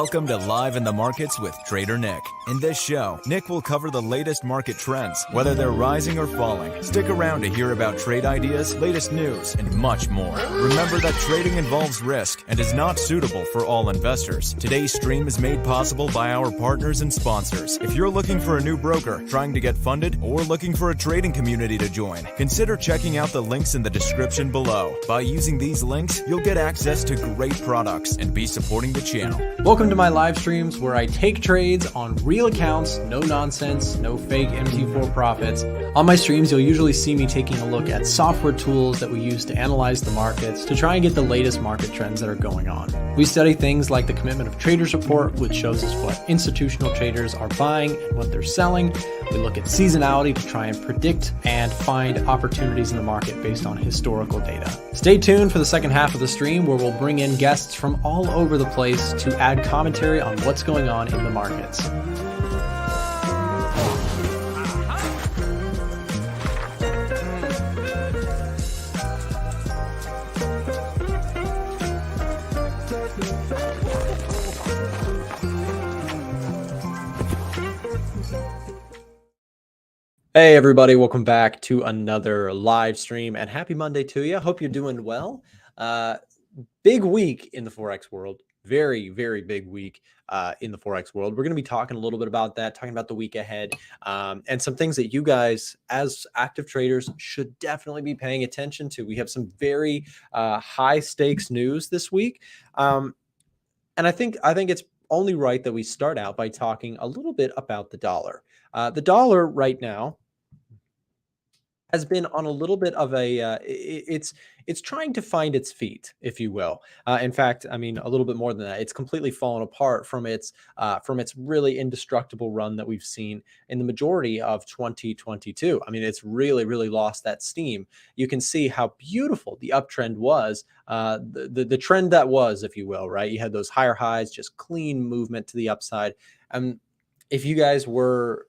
Welcome to Live in the Markets with Trader Nick. In this show, Nick will cover the latest market trends, whether they're rising or falling. Stick around to hear about trade ideas, latest news, and much more. Remember that trading involves risk and is not suitable for all investors. Today's stream is made possible by our partners and sponsors. If you're looking for a new broker, trying to get funded, or looking for a trading community to join, consider checking out the links in the description below. By using these links, you'll get access to great products and be supporting the channel. Welcome to my live streams where I take trades on real accounts, no nonsense, no fake MT4 profits. On my streams, you'll usually see me taking a look at software tools that we use to analyze the markets to try and get the latest market trends that are going on. We study things like the Commitment of Traders report, which shows us what institutional traders are buying and what they're selling. We look at seasonality to try and predict and find opportunities in the market based on historical data. Stay tuned for the second half of the stream where we'll bring in guests from all over the place to add commentary on what's going on in the markets. Hey everybody, welcome back to another live stream and happy Monday to you. Hope you're doing well. Big week in the Forex world. Very, very big week in the Forex world. We're going to be talking a little bit about that, talking about the week ahead, and some things that you guys as active traders should definitely be paying attention to. We have some very high stakes news this week. And I think it's only right that we start out by talking a little bit about the dollar. The dollar right now has been on a little bit of a, it's trying to find its feet, if you will. In fact, I mean, a little bit more than that. It's completely fallen apart from its really indestructible run that we've seen in the majority of 2022. I mean, it's really, really lost that steam. You can see how beautiful the uptrend was, the trend that was, if you will, right? You had those higher highs, just clean movement to the upside. If you guys were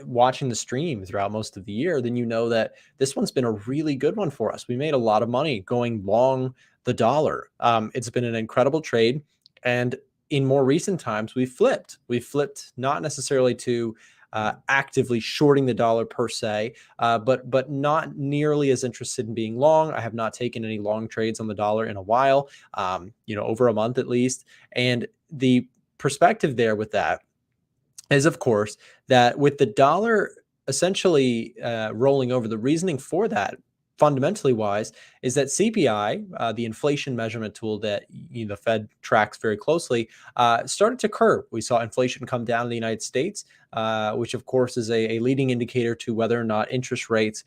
watching the stream throughout most of the year, then you know that this one's been a really good one for us. We made a lot of money going long the dollar. It's been an incredible trade. And in more recent times, we've flipped. We've flipped not necessarily to actively shorting the dollar per se, but not nearly as interested in being long. I have not taken any long trades on the dollar in a while, over a month at least. And the perspective there with that is, of course, that with the dollar essentially rolling over, the reasoning for that, fundamentally wise, is that CPI, the inflation measurement tool that the Fed tracks very closely, started to curve. We saw inflation come down in the United States, which of course is a leading indicator to whether or not interest rates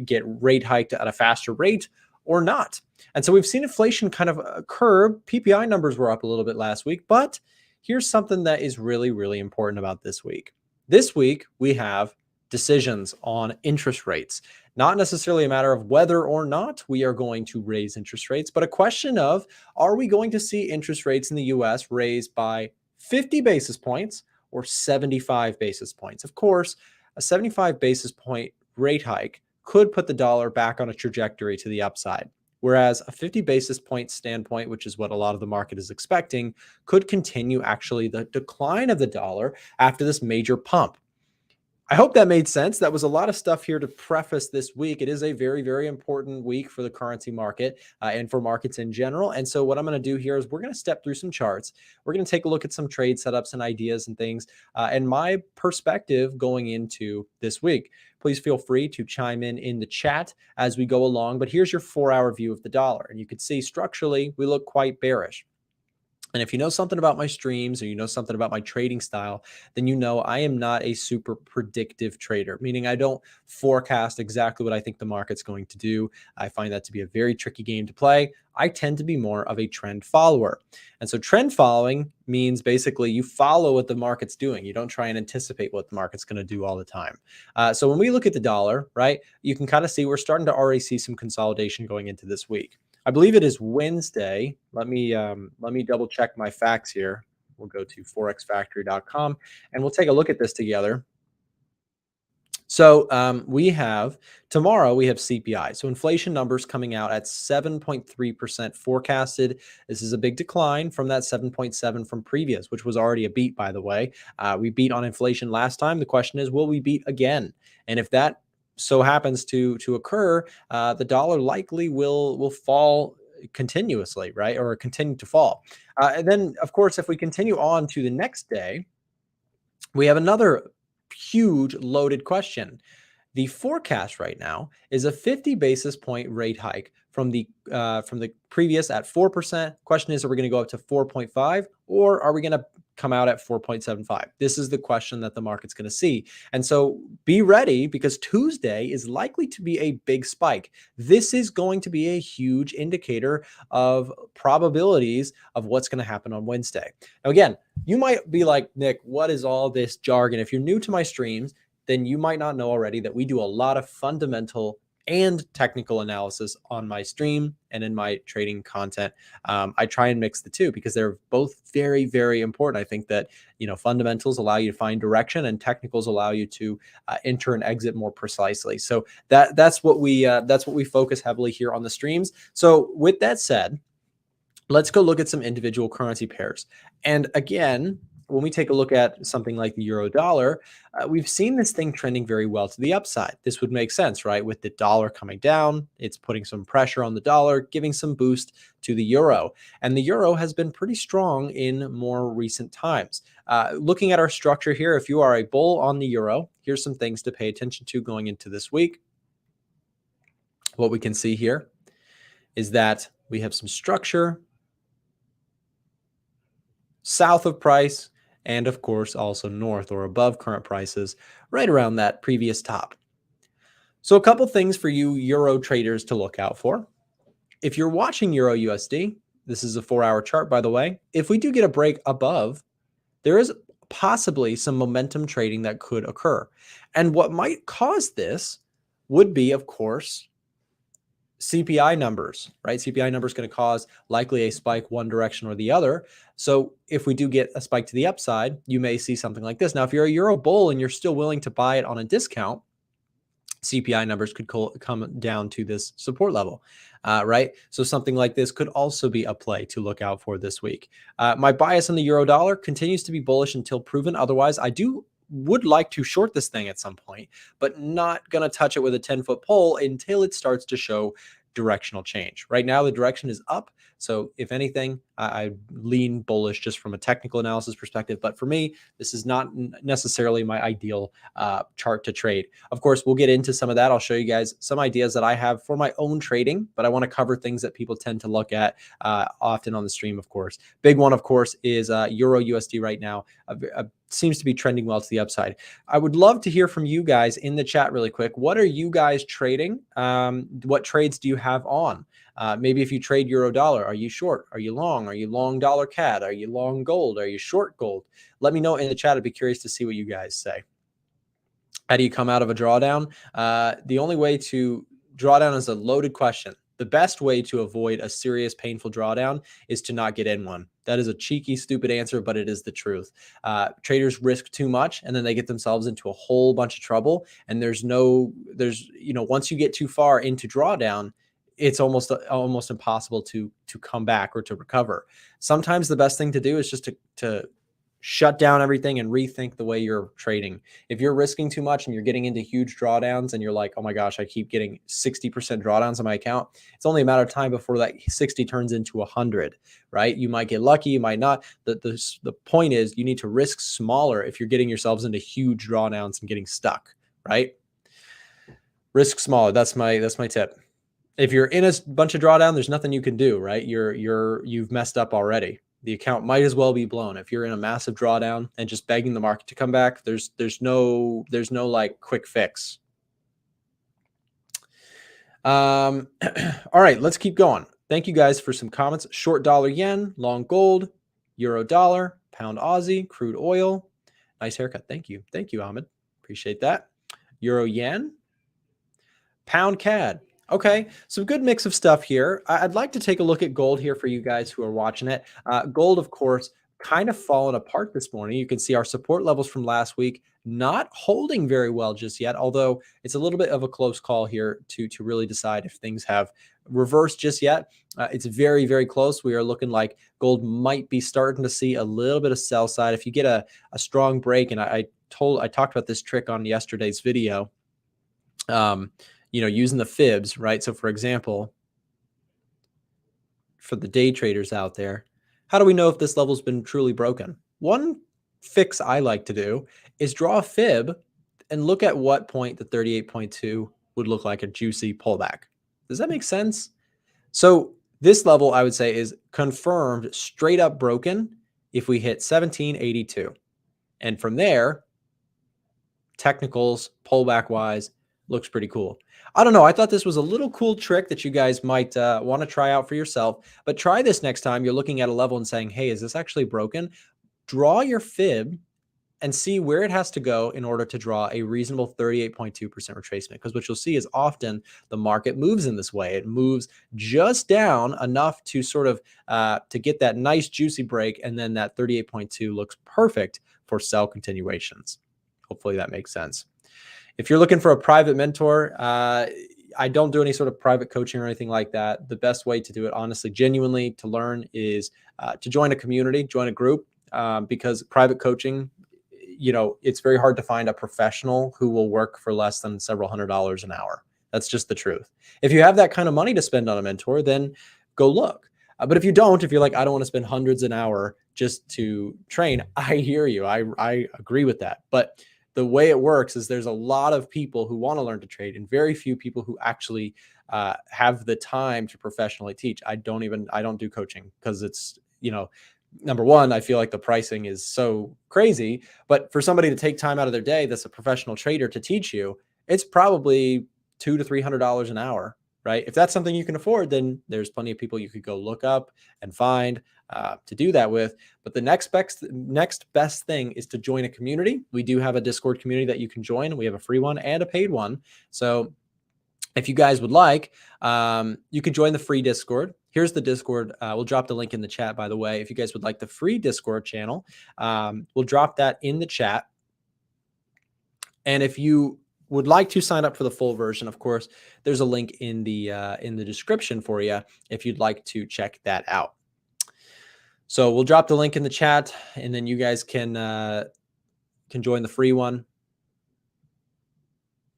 get rate hiked at a faster rate or not. And so we've seen inflation kind of curb. PPI numbers were up a little bit last week, but here's something that is really, really important about this week. This week, we have decisions on interest rates. Not necessarily a matter of whether or not we are going to raise interest rates, but a question of, are we going to see interest rates in the US raised by 50 basis points or 75 basis points? Of course, a 75 basis point rate hike could put the dollar back on a trajectory to the upside. Whereas a 50 basis point standpoint, which is what a lot of the market is expecting, could continue actually the decline of the dollar after this major pump. I hope that made sense. That was a lot of stuff here to preface this week. It is a very, very important week for the currency market and for markets in general. And so what I'm going to do here is we're going to step through some charts. We're going to take a look at some trade setups and ideas and things and my perspective going into this week. Please feel free to chime in the chat as we go along. But here's your 4-hour view of the dollar. And you can see structurally, we look quite bearish. And if you know something about my streams or you know something about my trading style, then you know I am not a super predictive trader, meaning I don't forecast exactly what I think the market's going to do. I find that to be a very tricky game to play. I tend to be more of a trend follower. And so trend following means basically you follow what the market's doing. You don't try and anticipate what the market's going to do all the time. So when we look at the dollar, right, you can kind of see we're starting to already see some consolidation going into this week. I believe it is Wednesday. Let me double check my facts here. We'll go to forexfactory.com and we'll take a look at this together. So tomorrow we have CPI. So inflation numbers coming out at 7.3% forecasted. This is a big decline from that 7.7 from previous, which was already a beat, by the way. We beat on inflation last time. The question is, will we beat again? And if that so happens to occur, the dollar likely will fall continuously, right? Or continue to fall. And then, of course, if we continue on to the next day, we have another huge loaded question. The forecast right now is a 50 basis point rate hike from the previous at 4%. Question is, are we going to go up to 4.5 or are we going to come out at 4.75? This is the question that the market's going to see. And so be ready, because Tuesday is likely to be a big spike. This is going to be a huge indicator of probabilities of what's going to happen on Wednesday. Now, again, you might be like, Nick, what is all this jargon? If you're new to my streams, then you might not know already that we do a lot of fundamental and technical analysis on my stream and in my trading content. I try and mix the two because they're both very, very important. I think that, fundamentals allow you to find direction and technicals allow you to enter and exit more precisely. So that's what we focus heavily here on the streams. So with that said, let's go look at some individual currency pairs. And again, when we take a look at something like the euro dollar, we've seen this thing trending very well to the upside. This would make sense, right? With the dollar coming down, it's putting some pressure on the dollar, giving some boost to the euro. And the euro has been pretty strong in more recent times. Looking at our structure here, if you are a bull on the euro, here's some things to pay attention to going into this week. What we can see here is that we have some structure south of price, and of course also north or above current prices, right around that previous top. So a couple things for you euro traders to look out for. If you're watching Euro USD, this is a 4-hour chart, by the way. If we do get a break above, there is possibly some momentum trading that could occur. And what might cause this would be, of course, CPI numbers, right? CPI numbers going to cause likely a spike one direction or the other. So if we do get a spike to the upside, you may see something like this. Now, if you're a euro bull and you're still willing to buy it on a discount, CPI numbers could come down to this support level, right? So something like this could also be a play to look out for this week. My bias on the euro dollar continues to be bullish until proven otherwise. I would like to short this thing at some point, but not going to touch it with a 10-foot pole until it starts to show directional change. Right now, the direction is up. So if anything, I lean bullish just from a technical analysis perspective. But for me, this is not necessarily my ideal chart to trade. Of course, we'll get into some of that. I'll show you guys some ideas that I have for my own trading, but I want to cover things that people tend to look at often on the stream, of course. Big one, of course, is Euro USD right now. Seems to be trending well to the upside. I would love to hear from you guys in the chat really quick. What are you guys trading? What trades do you have on? Maybe if you trade euro dollar, are you short? Are you long? Are you long dollar CAD? Are you long gold? Are you short gold? Let me know in the chat. I'd be curious to see what you guys say. How do you come out of a drawdown? The only way to drawdown is a loaded question. The best way to avoid a serious, painful drawdown is to not get in one. That is a cheeky, stupid answer, but it is the truth. Traders risk too much, and then they get themselves into a whole bunch of trouble. And once you get too far into drawdown, it's almost impossible to come back or to recover. Sometimes the best thing to do is just to shut down everything and rethink the way you're trading. If you're risking too much and you're getting into huge drawdowns and you're like, oh my gosh, I keep getting 60% drawdowns on my account, it's only a matter of time before that 60 turns into 100, right? You might get lucky, you might not. The point is you need to risk smaller if you're getting yourselves into huge drawdowns and getting stuck, right? Risk smaller. That's my tip. If you're in a bunch of drawdown, there's nothing you can do, right? You've messed up already. The account might as well be blown. If you're in a massive drawdown and just begging the market to come back, there's no like quick fix. All right, let's keep going. Thank you guys for some comments. Short dollar yen, long gold, euro dollar, pound Aussie, crude oil. Nice haircut. Thank you. Thank you, Ahmed. Appreciate that. Euro yen, pound CAD. Okay, some good mix of stuff here. I'd like to take a look at gold here for you guys who are watching it. Gold, of course, kind of fallen apart this morning. You can see our support levels from last week not holding very well just yet, although it's a little bit of a close call here to really decide if things have reversed just yet. It's very, very close. We are looking like gold might be starting to see a little bit of sell side. If you get a strong break, and I talked about this trick on yesterday's video, using the fibs, right? So for example, for the day traders out there, how do we know if this level's been truly broken? One fix I like to do is draw a fib and look at what point the 38.2 would look like a juicy pullback. Does that make sense? So this level, I would say, is confirmed straight up broken if we hit 1782. And from there, technicals, pullback wise, looks pretty cool. I don't know. I thought this was a little cool trick that you guys might want to try out for yourself. But try this next time you're looking at a level and saying, hey, is this actually broken? Draw your fib and see where it has to go in order to draw a reasonable 38.2% retracement. Because what you'll see is often the market moves in this way. It moves just down enough to sort of to get that nice juicy break. And then that 38.2 looks perfect for sell continuations. Hopefully that makes sense. If you're looking for a private mentor, I don't do any sort of private coaching or anything like that. The best way to do it, honestly, genuinely to learn is to join a community, join a group, because private coaching, it's very hard to find a professional who will work for less than several $100s an hour. That's just the truth. If you have that kind of money to spend on a mentor, then go look. But if you don't, if you're like, I don't want to spend hundreds an hour just to train, I hear you. I agree with that. But the way it works is there's a lot of people who want to learn to trade and very few people who actually have the time to professionally teach. I don't do coaching because it's, number one, I feel like the pricing is so crazy, but for somebody to take time out of their day that's a professional trader to teach you, it's probably $200 to $300 an hour, right? If that's something you can afford, then there's plenty of people you could go look up and find to do that with. But the next best thing is to join a community. We do have a Discord community that you can join. We have a free one and a paid one. So if you guys would like, you could join the free Discord. Here's the Discord. We'll drop the link in the chat, by the way. If you guys would like the free Discord channel, we'll drop that in the chat. And if you would like to sign up for the full version, of course, there's a link in the description for you if you'd like to check that out. So we'll drop the link in the chat, and then you guys can join the free one.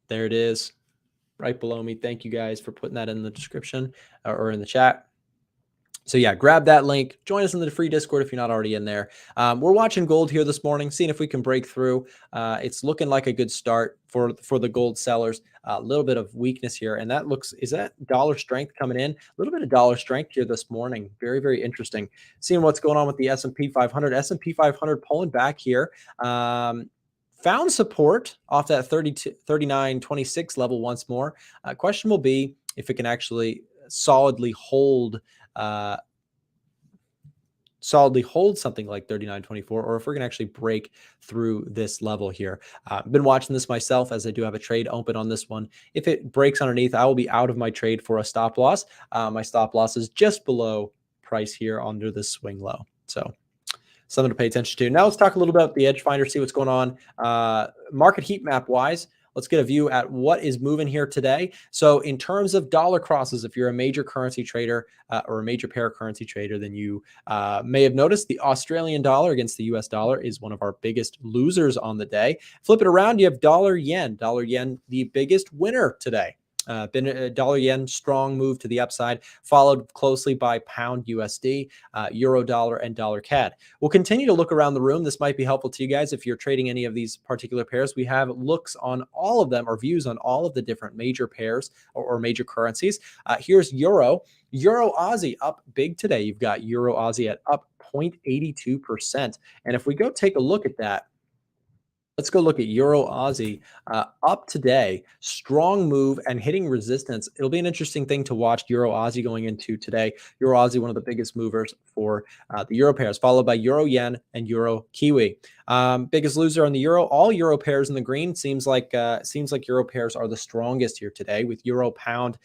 There it is, right below me. Thank you guys for putting that in the description or in the chat. So yeah, grab that link. Join us in the free Discord if you're not already in there. We're watching gold here this morning, seeing if we can break through. It's looking like a good start for the gold sellers. A little bit of weakness here, and is that dollar strength coming in? A little bit of dollar strength here this morning. Very, very interesting. Seeing what's going on with the S&P 500. S&P 500 pulling back here. Found support off that 39.26 level once more. Question will be if it can actually solidly hold something like 39.24, or if we're going to actually break through this level here. I've been watching this myself as I do have a trade open on this one. If it breaks underneath, I will be out of my trade for a stop loss. My stop loss is just below price here under this swing low. So something to pay attention to. Now let's talk a little about the Edge Finder, see what's going on. Market heat map wise, let's get a view at what is moving here today. So in terms of dollar crosses, if you're a major currency trader or a major pair currency trader, then you may have noticed the Australian dollar against the US dollar is one of our biggest losers on the day. Flip it around, you have dollar yen, the biggest winner today. Been a dollar yen strong move to the upside, followed closely by pound USD, euro dollar, and dollar CAD. We'll continue to look around the room. This might be helpful to you guys if you're trading any of these particular pairs. We have looks on all of them, or views on all of the different major pairs or major currencies. Here's euro Aussie up big today. You've got euro Aussie at up 0.82%. And if we go take a look at that, let's go look at Euro Aussie up today. Strong move and hitting resistance. It'll be an interesting thing to watch Euro Aussie going into today. Euro Aussie, one of the biggest movers for the Euro pairs, followed by Euro Yen and Euro Kiwi. Biggest loser on the Euro. All Euro pairs in the green. Seems like Euro pairs are the strongest here today, with Euro Pound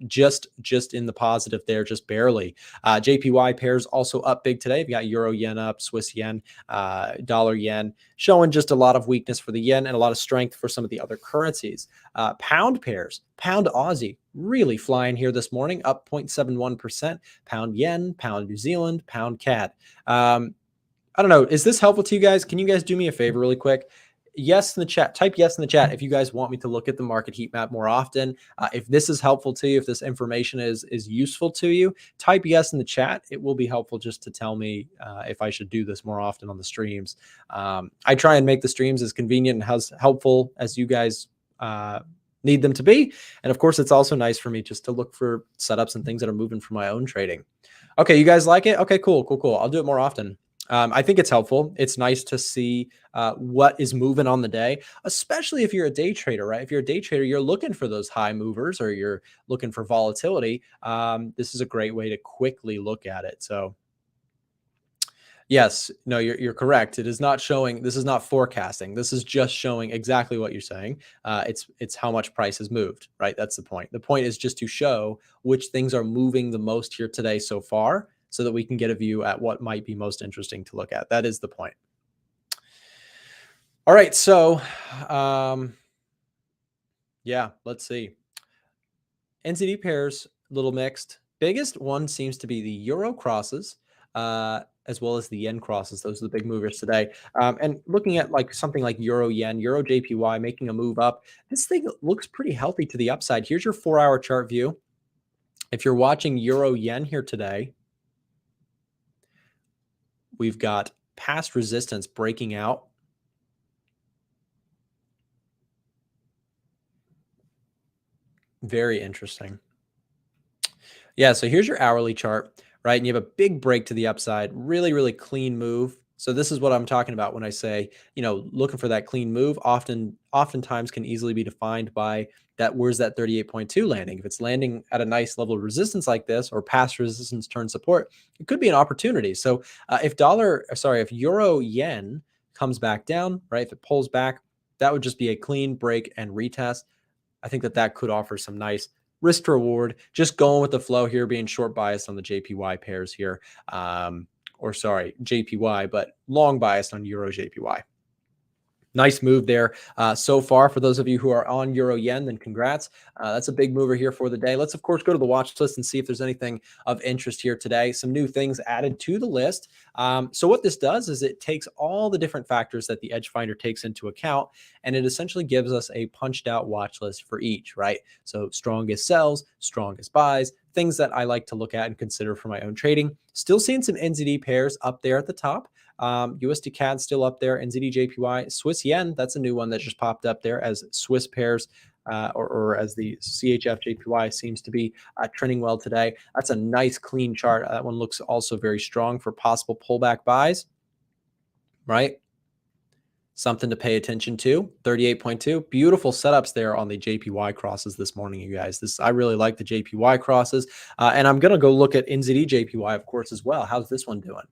just in the positive there, just barely. JPY pairs also up big today. We've got euro yen up, Swiss yen, dollar yen, showing just a lot of weakness for the yen and a lot of strength for some of the other currencies. Pound pairs, pound Aussie, really flying here this morning, up 0.71%. Pound yen, pound New Zealand, pound CAD. I don't know. Is this helpful to you guys? Can you guys do me a favor really quick? Yes in the chat. Type yes in the chat if you guys want me to look at the market heat map more often. If this is helpful to you, if this information is useful to you, type yes in the chat. It will be helpful just to tell me if I should do this more often on the streams. I try and make the streams as convenient and as helpful as you guys need them to be. And of course, it's also nice for me just to look for setups and things that are moving for my own trading. Okay, you guys like it? Okay, cool. I'll do it more often. I think it's helpful. It's nice to see what is moving on the day, especially if you're a day trader, right? If you're a day trader, you're looking for those high movers or you're looking for volatility. This is a great way to quickly look at it. So yes, no, you're correct. It is not showing, this is not forecasting. This is just showing exactly what you're saying. It's how much price has moved, right? That's the point. The point is just to show which things are moving the most here today so far, so that we can get a view at what might be most interesting to look at. That is the point. All right, so yeah, let's see. NZD pairs, a little mixed. Biggest one seems to be the euro crosses, as well as the yen crosses. Those are the big movers today. And looking at like something like euro yen, EURJPY making a move up. This thing looks pretty healthy to the upside. Here's your 4-hour chart view. If you're watching euro yen here today, we've got past resistance breaking out. Very interesting. Yeah, so here's your hourly chart, right? And you have a big break to the upside, really, really clean move. So this is what I'm talking about when I say, looking for that clean move oftentimes can easily be defined by that, where's that 38.2 landing? If it's landing at a nice level of resistance like this, or past resistance turn support, it could be an opportunity. So if euro yen comes back down, right? If it pulls back, that would just be a clean break and retest. I think that could offer some nice risk to reward. Just going with the flow here, being short biased on the JPY pairs here. JPY, but long biased on EURJPY. Nice move there so far. For those of you who are on euro yen, then congrats. That's a big mover here for the day. Let's, of course, go to the watch list and see if there's anything of interest here today. Some new things added to the list. So what this does is it takes all the different factors that the Edge Finder takes into account, and it essentially gives us a punched out watch list for each, right? So strongest sells, strongest buys, things that I like to look at and consider for my own trading. Still seeing some NZD pairs up there at the top. USD CAD still up there, NZDJPY, Swiss yen, that's a new one that just popped up there as Swiss pairs, or as the CHF-JPY seems to be trending well today. That's a nice clean chart. That one looks also very strong for possible pullback buys, right? Something to pay attention to. 38.2, beautiful setups there on the JPY crosses this morning, you guys. I really like the JPY crosses, and I'm gonna go look at NZDJPY, of course, as well. How's this one doing?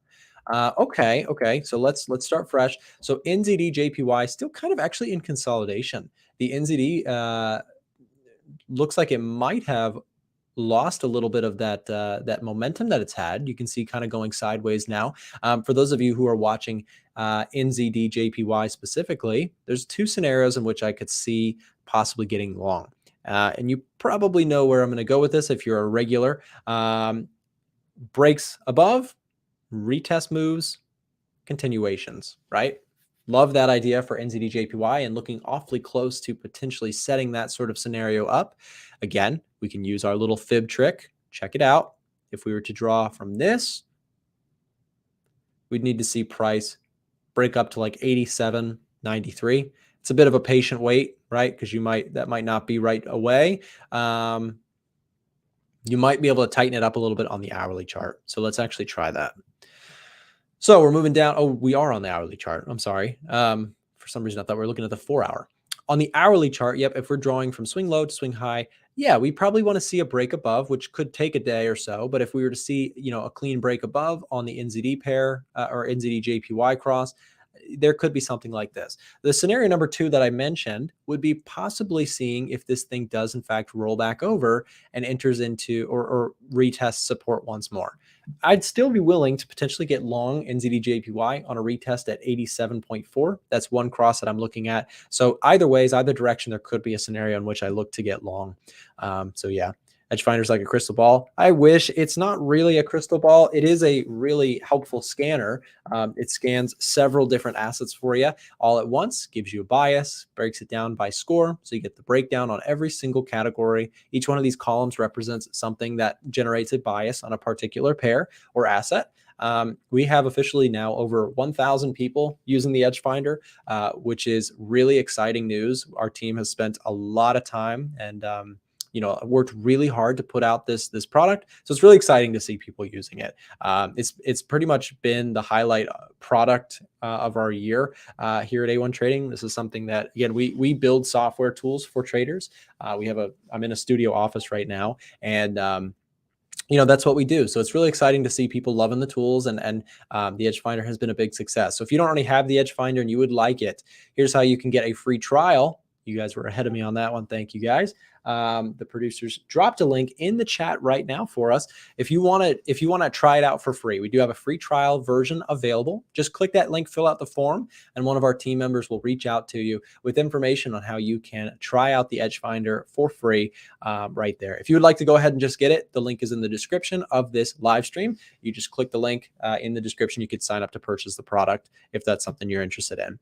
Okay. So let's start fresh. So NZDJPY still kind of actually in consolidation. The NZD looks like it might have lost a little bit of that momentum that it's had. You can see kind of going sideways now. For those of you who are watching NZDJPY specifically, there's two scenarios in which I could see possibly getting long. And you probably know where I'm going to go with this if you're a regular. Breaks above, retest moves, continuations, right? Love that idea for NZDJPY and looking awfully close to potentially setting that sort of scenario up. Again, we can use our little fib trick. Check it out. If we were to draw from this, we'd need to see price break up to like 87.93. It's a bit of a patient wait, right? Because that might not be right away. You might be able to tighten it up a little bit on the hourly chart. So let's actually try that. So we're moving down. Oh, we are on the hourly chart. I'm sorry. For some reason, I thought we were looking at the 4-hour. On the hourly chart, yep, if we're drawing from swing low to swing high, yeah, we probably want to see a break above, which could take a day or so. But if we were to see, a clean break above on the NZD pair or NZD JPY cross, there could be something like this. The scenario number 2 that I mentioned would be possibly seeing if this thing does in fact roll back over and enters into or retest support once more. I'd still be willing to potentially get long NZDJPY on a retest at 87.4. That's one cross that I'm looking at. So either ways, either direction, there could be a scenario in which I look to get long. So yeah, Edge Finder's like a crystal ball. I wish. It's not really a crystal ball. It is a really helpful scanner. It scans several different assets for you all at once, gives you a bias, breaks it down by score. So you get the breakdown on every single category. Each one of these columns represents something that generates a bias on a particular pair or asset. We have officially now over 1,000 people using the Edge Finder, which is really exciting news. Our team has spent a lot of time and worked really hard to put out this product. So it's really exciting to see people using it. It's pretty much been the highlight product of our year here at A1 Trading. This is something that, again, we build software tools for traders. I'm in a studio office right now, and that's what we do. So it's really exciting to see people loving the tools, and the Edge Finder has been a big success. So if you don't already have the Edge Finder and you would like it, here's how you can get a free trial. You guys were ahead of me on that one. Thank you guys. The producers dropped a link in the chat right now for us. If you want to try it out for free, we do have a free trial version available. Just click that link, fill out the form, and one of our team members will reach out to you with information on how you can try out the Edge Finder for free right there. If you would like to go ahead and just get it, the link is in the description of this live stream. You just click the link in the description. You could sign up to purchase the product if that's something you're interested in.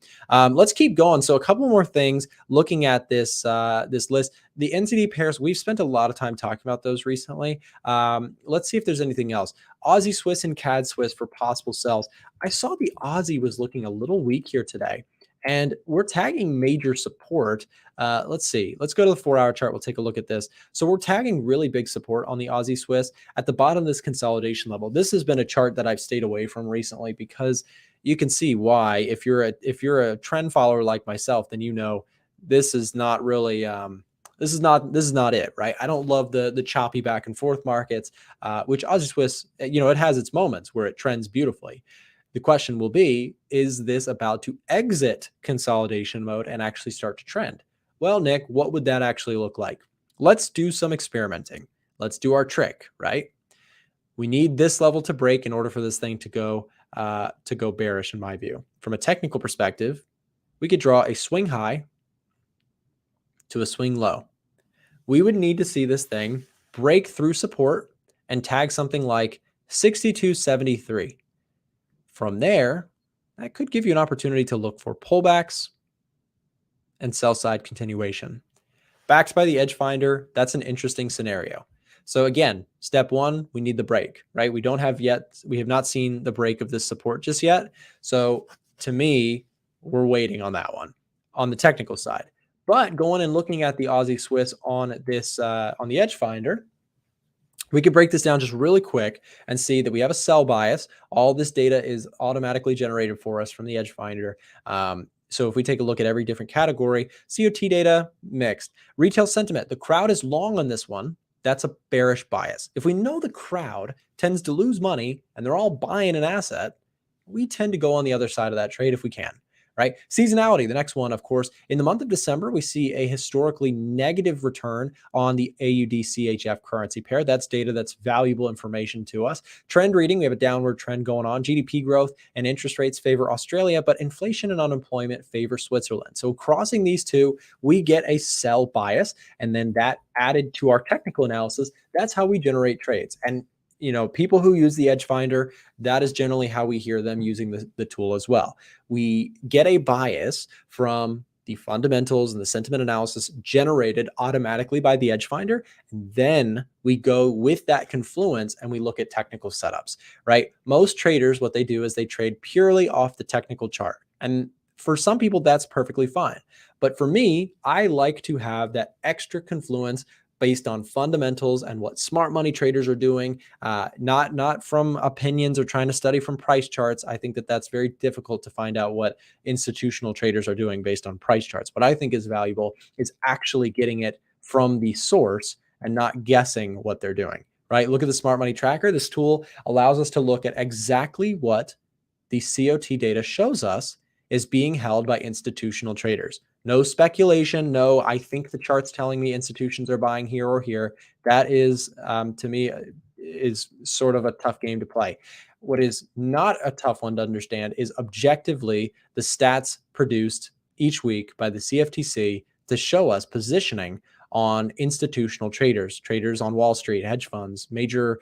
Let's keep going. So a couple more things looking at this list. The NZD pairs, we've spent a lot of time talking about those recently. Let's see if there's anything else. Aussie Swiss and CAD Swiss for possible sells. I saw the Aussie was looking a little weak here today, and we're tagging major support. Let's see. Let's go to the 4-hour chart. We'll take a look at this. So we're tagging really big support on the Aussie Swiss at the bottom of this consolidation level. This has been a chart that I've stayed away from recently because you can see why. If you're a trend follower like myself, then this is not really this is not it, right? I don't love the choppy back and forth markets, which Aussie Swiss, it has its moments where it trends beautifully. The question will be, is this about to exit consolidation mode and actually start to trend? Well, Nick, what would that actually look like? Let's do some experimenting. Let's do our trick, right? We need this level to break in order for this thing to go bearish, in my view. From a technical perspective, we could draw a swing high to a swing low. We would need to see this thing break through support and tag something like 62.73. From there, that could give you an opportunity to look for pullbacks and sell side continuation. Backed by the Edge Finder, that's an interesting scenario. So again, step one, we need the break, right? We have not seen the break of this support just yet. So to me, we're waiting on that one on the technical side. But going and looking at the Aussie Swiss on this on the Edge Finder, we could break this down just really quick and see that we have a sell bias. All this data is automatically generated for us from the Edge Finder. So if we take a look at every different category, COT data, mixed. Retail sentiment, the crowd is long on this one. That's a bearish bias. If we know the crowd tends to lose money and they're all buying an asset, we tend to go on the other side of that trade if we can. Right? Seasonality, the next one, of course, in the month of December, we see a historically negative return on the AUD-CHF currency pair. That's data that's valuable information to us. Trend reading, we have a downward trend going on. GDP growth and interest rates favor Australia, but inflation and unemployment favor Switzerland. So crossing these two, we get a sell bias, and then that added to our technical analysis, that's how we generate trades. And people who use the Edge Finder, that is generally how we hear them using the tool as well. We get a bias from the fundamentals and the sentiment analysis generated automatically by the Edge Finder. And then we go with that confluence and we look at technical setups, right? Most traders, what they do is they trade purely off the technical chart. And for some people, that's perfectly fine. But for me, I like to have that extra confluence based on fundamentals and what smart money traders are doing, not from opinions or trying to study from price charts. I think that that's very difficult to find out what institutional traders are doing based on price charts. What I think is valuable is actually getting it from the source and not guessing what they're doing, right? Look at the Smart Money Tracker. This tool allows us to look at exactly what the COT data shows us is being held by institutional traders. No speculation. No, I think the chart's telling me institutions are buying here or here. That is, to me, is sort of a tough game to play. What is not a tough one to understand is objectively the stats produced each week by the CFTC to show us positioning on institutional traders, traders on Wall Street, hedge funds, major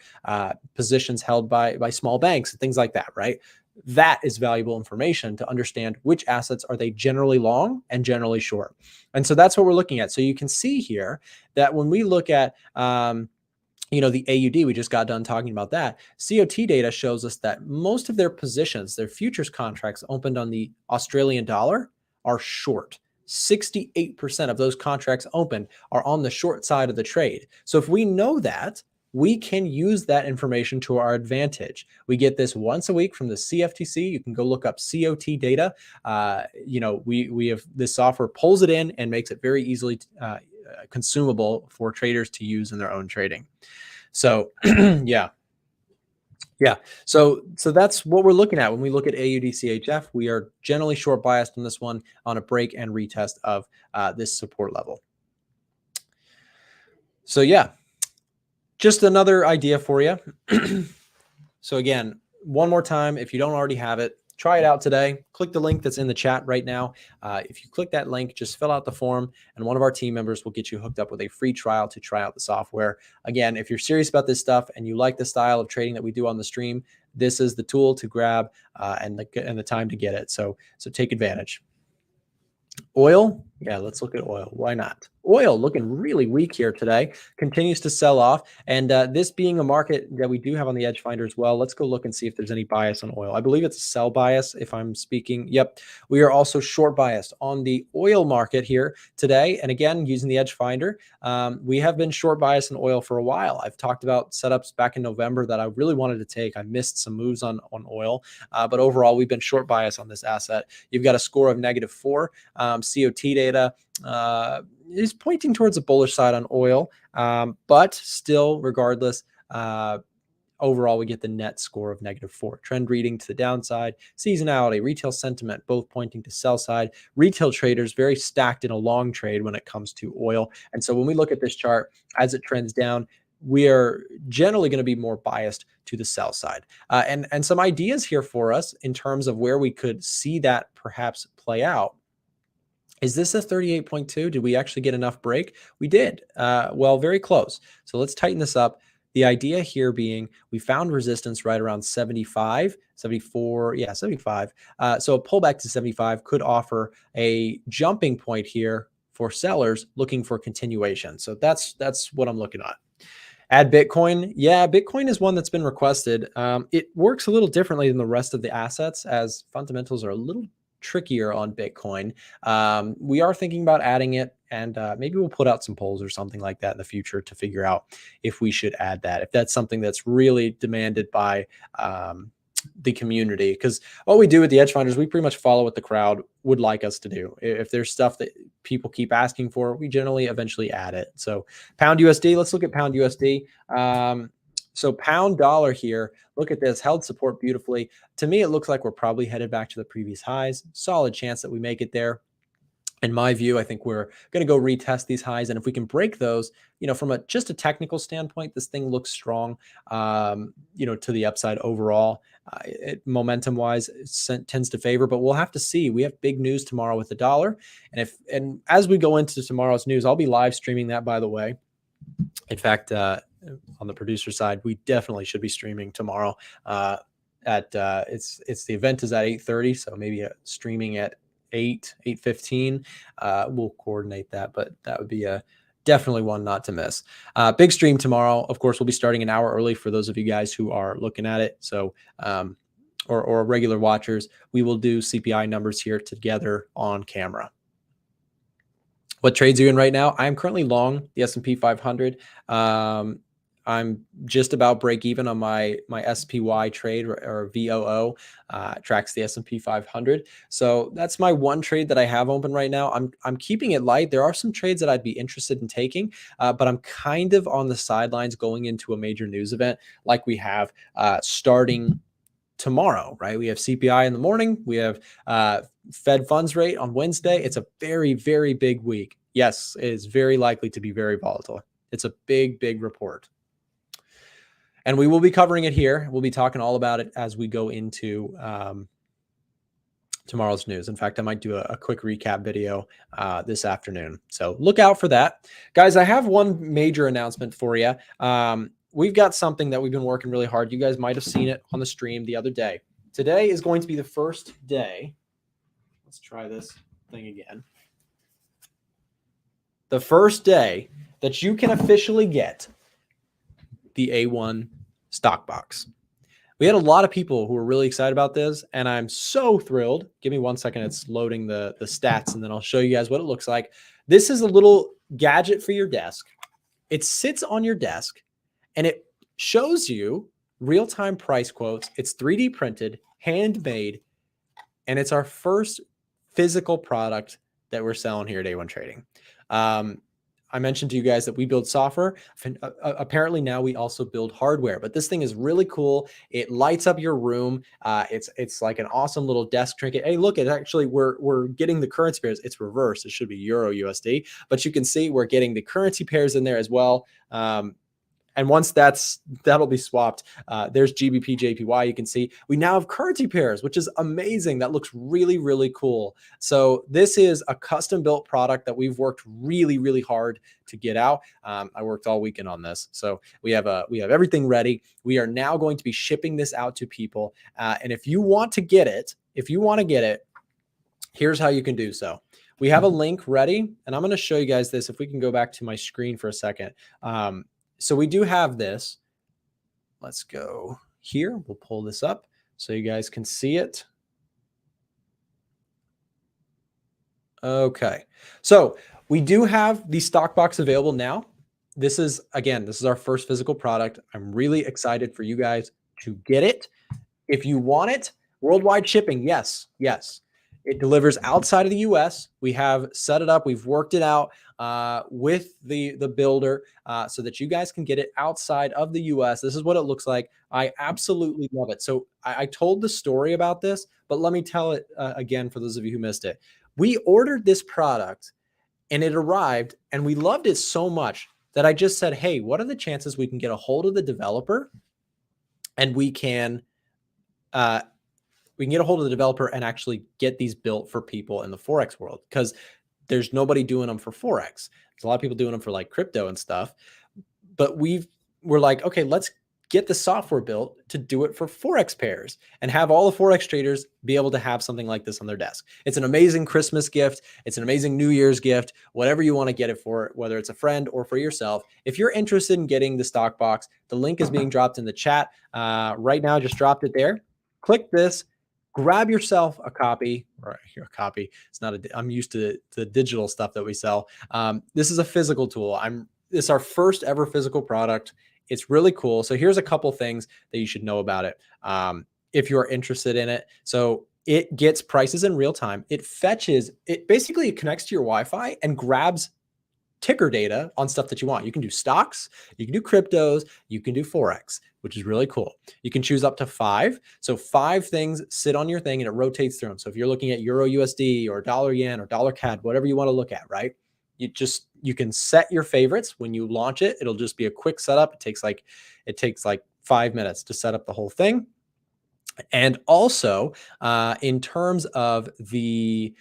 positions held by small banks, and things like that, right? That is valuable information to understand which assets are they generally long and generally short. And so that's what we're looking at. So you can see here that when we look at the AUD, we just got done talking about that. COT data shows us that most of their positions, their futures contracts opened on the Australian dollar, are short. 68% of those contracts open are on the short side of the trade. So if we know that, we can use that information to our advantage. We get this once a week from the CFTC. You can go look up COT data. We have this software pulls it in and makes it very easily consumable for traders to use in their own trading. So yeah. So that's what we're looking at when we look at AUD-CHF. We are generally short biased on this one on a break and retest of this support level. So yeah, just another idea for you. So again, one more time, if you don't already have it, try it out today. Click the link that's in the chat right now. If you click that link, just fill out the form, and one of our team members will get you hooked up with a free trial to try out the software. Again, if you're serious about this stuff and you like the style of trading that we do on the stream, this is the tool to grab and the time to get it. So take advantage. Oil, yeah, let's look at oil. Why not? Oil looking really weak here today, continues to sell off. And this being a market that we do have on the Edge Finder as well, let's go look and see if there's any bias on oil. I believe it's a sell bias if I'm speaking. Yep. We are also short biased on the oil market here today. And again, using the Edge Finder, we have been short biased in oil for a while. I've talked about setups back in November that I really wanted to take. I missed some moves on oil, but overall, we've been short biased on this asset. You've got a score of -4. COT data is pointing towards a bullish side on oil, but still, regardless, overall, we get the net score of -4. Trend reading to the downside, seasonality, retail sentiment, both pointing to sell side. Retail traders very stacked in a long trade when it comes to oil. And so when we look at this chart, as it trends down, we are generally going to be more biased to the sell side. And some ideas here for us in terms of where we could see that perhaps play out. Is this a 38.2? Did we actually get enough break? We did. Well, very close. So let's tighten this up. The idea here being we found resistance right around 75, 74, yeah, 75. So a pullback to 75 could offer a jumping point here for sellers looking for continuation. So that's what I'm looking at. Add Bitcoin. Yeah, Bitcoin is one that's been requested. It works a little differently than the rest of the assets as fundamentals are a little trickier on Bitcoin. We are thinking about adding it, and maybe we'll put out some polls or something like that in the future to figure out if we should add that, if that's something that's really demanded by the community. Because what we do with the Edge Finders, we pretty much follow what the crowd would like us to do. If there's stuff that people keep asking for, we generally eventually add it. So pound USD, let's look at pound USD. So pound dollar here, look at this, held support beautifully. To me, it looks like we're probably headed back to the previous highs. Solid chance that we make it there. In my view, I think we're going to go retest these highs. And if we can break those, from just a technical standpoint, this thing looks strong, to the upside overall. Momentum-wise, it tends to favor, but we'll have to see. We have big news tomorrow with the dollar. And as we go into tomorrow's news, I'll be live streaming that, by the way. In fact, on the producer side, we definitely should be streaming tomorrow. It's the event is at 8:30, so maybe streaming at 8:15. We'll coordinate that, but that would be definitely one not to miss. Big stream tomorrow. Of course, we'll be starting an hour early for those of you guys who are looking at it. So, or regular watchers, we will do CPI numbers here together on camera. What trades are you in right now? I'm currently long the S&P 500. I'm just about break even on my SPY trade or VOO, tracks the S&P 500. So that's my one trade that I have open right now. I'm keeping it light. There are some trades that I'd be interested in taking, but I'm kind of on the sidelines going into a major news event like we have starting tomorrow, right? We have CPI in the morning. We have Fed funds rate on Wednesday. It's a very, very big week. Yes, it is very likely to be very volatile. It's a big, big report. And we will be covering it here. We'll be talking all about it as we go into tomorrow's news. In fact, I might do a quick recap video this afternoon. So look out for that. Guys, I have one major announcement for you. We've got something that we've been working really hard. You guys might have seen it on the stream the other day. Today is going to be the first day. Let's try this thing again. The first day that you can officially get the A1 stock box. We had a lot of people who were really excited about this, and I'm so thrilled. Give me 1 second. It's loading the stats, and then I'll show you guys what it looks like. This is a little gadget for your desk. It sits on your desk, and it shows you real-time price quotes. It's 3D printed, handmade, and it's our first physical product that we're selling here at A1 Trading. I mentioned to you guys that we build software. Apparently now we also build hardware, but this thing is really cool. It lights up your room. It's like an awesome little desk trinket. Hey, look, it actually, we're getting the currency pairs. It's reversed. It should be Euro USD, but you can see we're getting the currency pairs in there as well. And once that'll be swapped, there's GBPUSD. You can see we now have currency pairs, which is amazing. That looks really, really cool. So this is a custom built product that we've worked really, really hard to get out. I worked all weekend on this. So we have everything ready. We are now going to be shipping this out to people. And if you want to get it, here's how you can do so. We have a link ready, and I'm going to show you guys this. If we can go back to my screen for a second. So we do have this. Let's go here. We'll pull this up so you guys can see it. Okay. So we do have the stock box available now. This is our first physical product. I'm really excited for you guys to get it. If you want it, worldwide shipping. Yes. It delivers outside of the US. We have set it up. We've worked it out with the builder so that you guys can get it outside of the US. This is what it looks like. I absolutely love it. So I told the story about this, but let me tell it again for those of you who missed it. We ordered this product and it arrived and we loved it so much that I just said, hey, what are the chances we can get a hold of the developer and we can get a hold of the developer and actually get these built for people in the Forex world, because there's nobody doing them for Forex. There's a lot of people doing them for like crypto and stuff, but we're like, okay, let's get the software built to do it for Forex pairs and have all the Forex traders be able to have something like this on their desk. It's an amazing Christmas gift. It's an amazing New Year's gift, whatever you want to get it for, whether it's a friend or for yourself. If you're interested in getting the stock box, the link is being dropped in the chat right now. Just dropped it there. Click this. Grab yourself a copy, or a copy. It's not I'm used to the digital stuff that we sell. This is a physical tool. This is our first ever physical product. It's really cool. So here's a couple things that you should know about it if you're interested in it. So it gets prices in real time. It basically connects to your Wi-Fi and grabs ticker data on stuff that you want. You can do stocks, you can do cryptos, you can do Forex, which is really cool. You can choose up to 5. So 5 things sit on your thing and it rotates through them. So if you're looking at Euro USD or dollar yen or dollar CAD, whatever you want to look at, right? You can set your favorites when you launch it. It'll just be a quick setup. It takes like 5 minutes to set up the whole thing. And also in terms of the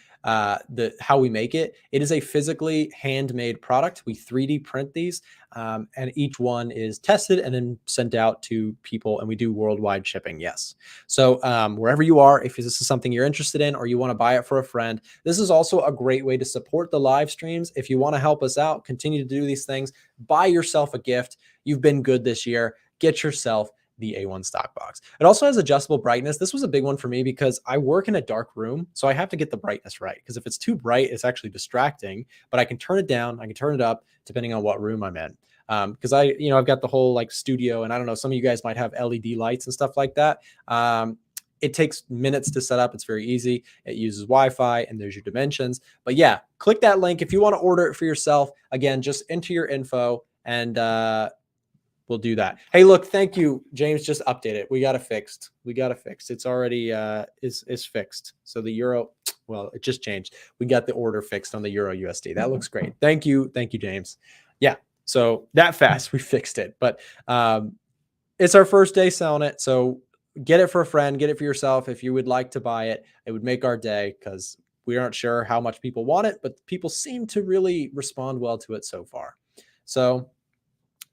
how we make it, it is a physically handmade product. We 3D print these and each one is tested and then sent out to people, and we do worldwide shipping. Yes. So wherever you are, if this is something you're interested in or you want to buy it for a friend, this is also a great way to support the live streams. If you want to help us out, continue to do these things, buy yourself a gift. You've been good this year. Get yourself the A1 stock box. It also has adjustable brightness. This was a big one for me because I work in a dark room, so I have to get the brightness right, because if it's too bright, it's actually distracting, but I can turn it down, I can turn it up depending on what room I'm in. Because I've got the whole like studio, and I don't know, some of you guys might have LED lights and stuff like that. It takes minutes to set up. It's very easy. It uses Wi-Fi, and there's your dimensions. But yeah, click that link if you want to order it for yourself. Again, just enter your info and we'll do that. Hey, look, thank you, James. Just update it. We got it fixed. It's already is fixed. So the euro, well, it just changed. We got the order fixed on the euro USD. That looks great. Thank you, James. Yeah. So that fast, we fixed it. But it's our first day selling it. So get it for a friend, get it for yourself. If you would like to buy it, it would make our day because we aren't sure how much people want it, but people seem to really respond well to it so far. So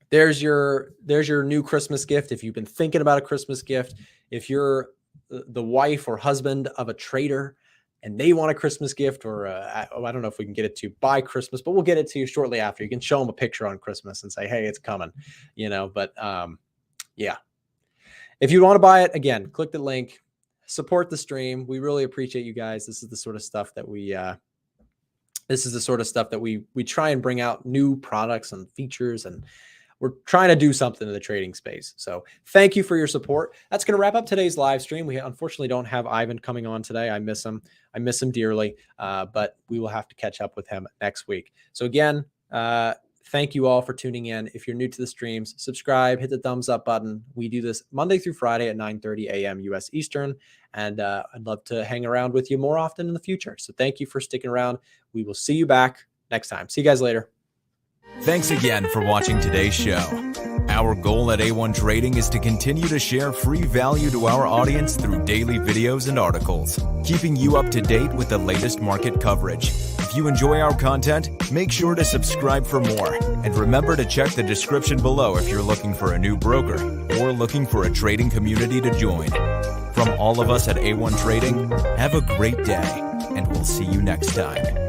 there's your new Christmas gift. If you've been thinking about a Christmas gift, if you're the wife or husband of a trader and they want a Christmas gift, or I don't know if we can get it to you by Christmas, but we'll get it to you shortly after. You can show them a picture on Christmas and say, hey, it's coming, but yeah. If you want to buy it, again, click the link, support the stream. We really appreciate you guys. This is the sort of stuff that we try and bring out new products and features, and we're trying to do something in the trading space. So thank you for your support. That's going to wrap up today's live stream. We unfortunately don't have Ivan coming on today. I miss him dearly, but we will have to catch up with him next week. So again, thank you all for tuning in. If you're new to the streams, subscribe, hit the thumbs up button. We do this Monday through Friday at 9:30 a.m. US Eastern, and I'd love to hang around with you more often in the future. So thank you for sticking around. We will see you back next time. See you guys later. Thanks again for watching today's show. Our goal at A1 Trading is to continue to share free value to our audience through daily videos and articles, keeping you up to date with the latest market coverage. If you enjoy our content, make sure to subscribe for more. And remember to check the description below if you're looking for a new broker or looking for a trading community to join. From all of us at A1 Trading, have a great day, and we'll see you next time.